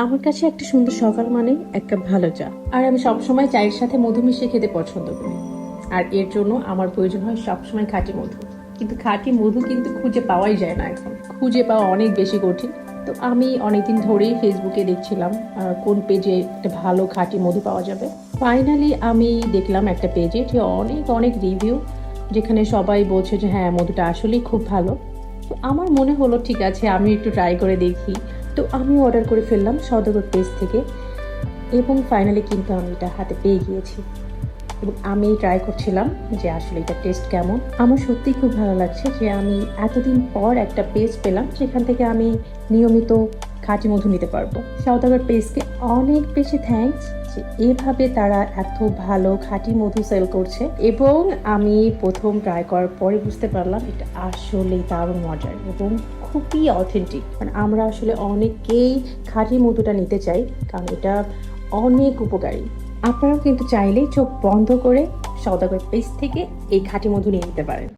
আমার কাছে একটা সুন্দর সকাল মানে এক কাপ ভালো চা। আর আমি সবসময় চায়ের সাথে মধু মিশিয়ে খেতে পছন্দ করি। আর এর জন্য আমার প্রয়োজন হয় সবসময় খাঁটি মধু। কিন্তু খাঁটি মধু কিন্তু খুঁজে পাওয়াই যায় না এখন। খুঁজে পাওয়া অনেক বেশি কঠিন। তো আমি অনেকদিন ধরেই ফেসবুকে দেখছিলাম কোন পেজে একটা ভালো খাঁটি মধু পাওয়া যাবে। ফাইনালি আমি দেখলাম একটা পেজে যে অনেক অনেক রিভিউ, যেখানে সবাই বলছে যে হ্যাঁ, মধুটা আসলেই খুব ভালো। তো আমার মনে হলো ঠিক আছে, আমি একটু ট্রাই করে দেখি। তো আমি অর্ডার করে ফেললাম সওদাগর পেজ থেকে, এবং ফাইনালি কিন্তু আমি এটা হাতে পেয়ে গিয়েছি। এবং আমি ট্রাই করছিলাম যে আসলে এটা টেস্ট কেমন। আমার সত্যিই খুব ভালো লাগছে যে আমি এতদিন পর একটা পেজ পেলাম যেখান থেকে আমি নিয়মিত খাঁটি মধু নিতে পারবো। সওদাগর পেজকে অনেক বেশি থ্যাঙ্কস যে এভাবে তারা এত ভালো খাঁটি মধু সেল করছে। এবং আমি প্রথম ট্রাই করার পরে বুঝতে পারলাম এটা আসলেই দারুণ মজার এবং খুবই অথেন্টিক। কারণ আমরা আসলে অনেকেই খাঁটি মধুটা নিতে চাই, কারণ এটা অনেক উপকারী। আপনারাও কিন্তু চাইলেই চোখ বন্ধ করে সওদাগর পেজ থেকে এই খাঁটি মধু নিয়ে নিতে পারেন।